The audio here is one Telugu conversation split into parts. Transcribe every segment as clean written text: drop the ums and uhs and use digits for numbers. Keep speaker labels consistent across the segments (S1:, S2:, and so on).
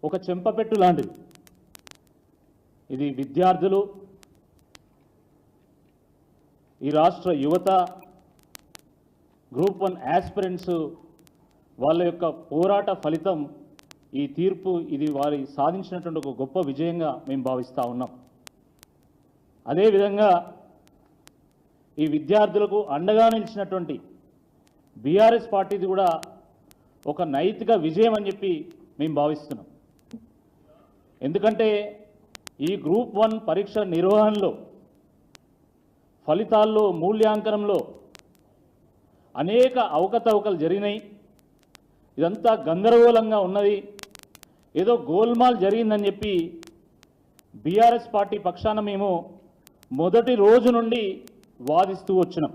S1: ఒక చెంపపెట్టు లాంటిది. ఇది విద్యార్థులు, ఈ రాష్ట్ర యువత, గ్రూప్ 1 యాస్పిరెంట్స్ వాళ్ళ యొక్క పోరాట ఫలితం ఈ తీర్పు. ఇది వారి సాధించినటువంటి ఒక గొప్ప విజయంగా మేము భావిస్తూ ఉన్నాం. అదేవిధంగా ఈ విద్యార్థులకు అండగా నిలిచినటువంటి బీఆర్ఎస్ పార్టీది కూడా ఒక నైతిక విజయం అని చెప్పి మేము భావిస్తున్నాం. ఎందుకంటే ఈ గ్రూప్ 1 పరీక్ష నిర్వహణలో, ఫలితాల్లో, మూల్యాంకనంలో అనేక అవకతవకలు జరిగినాయి. ఇదంతా గందరగోళంగా ఉన్నది, ఏదో గోల్మాల్ జరిగిందని చెప్పి బీఆర్ఎస్ పార్టీ పక్షాన మేము మొదటి రోజు నుండి వాదిస్తూ వచ్చినాం.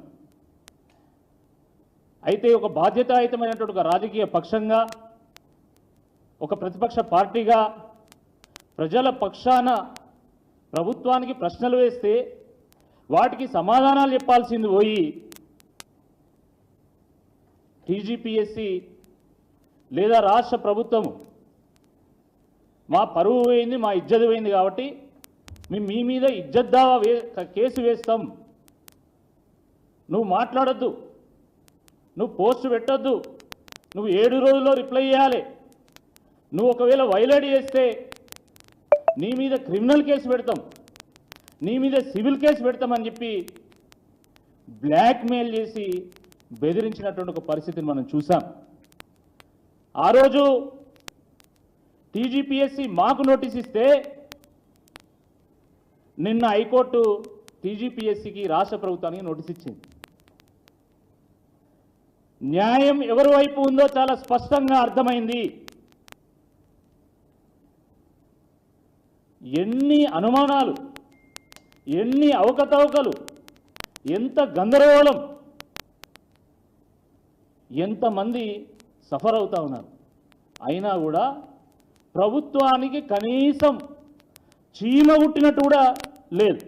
S1: అయితే ఒక బాధ్యతాయుతమైనటువంటి ఒక రాజకీయ పక్షంగా, ఒక ప్రతిపక్ష పార్టీగా ప్రజల పక్షాన ప్రభుత్వానికి ప్రశ్నలు వేస్తే వాటికి సమాధానాలు చెప్పాల్సింది పోయి టీజీపీఎస్సీ లేదా రాష్ట్ర ప్రభుత్వము మా పరువు పోయింది, మా ఇజ్జత్ పోయింది కాబట్టి మేము మీ మీద ఇజ్జత్ దావా కేసు వేస్తాం, నువ్వు మాట్లాడొద్దు, నువ్వు పోస్ట్ పెట్టొద్దు, నువ్వు 7 రోజుల్లో రిప్లై చేయాలి, నువ్వు ఒకవేళ వైలేట్ చేస్తే నీ మీద క్రిమినల్ కేసు పెడతాం, నీ మీద సివిల్ కేసు పెడతామని చెప్పి బ్లాక్మెయిల్ చేసి బెదిరించినటువంటి ఒక పరిస్థితిని మనం చూసాం. ఆ రోజు టీజీపీఎస్సీ మాకు నోటీస్ ఇస్తే నిన్న హైకోర్టు టీజీపీఎస్సీకి, రాష్ట్ర ప్రభుత్వానికి నోటీస్ ఇచ్చింది. న్యాయం ఎవరి వైపు ఉందో చాలా స్పష్టంగా అర్థమైంది. ఎన్ని అనుమానాలు, ఎన్ని అవకతవకలు, ఎంత గందరగోళం, ఎంతమంది సఫర్ అవుతా ఉన్నారు, అయినా కూడా ప్రభుత్వానికి కనీసం చీమ పుట్టినట్టు కూడా లేదు.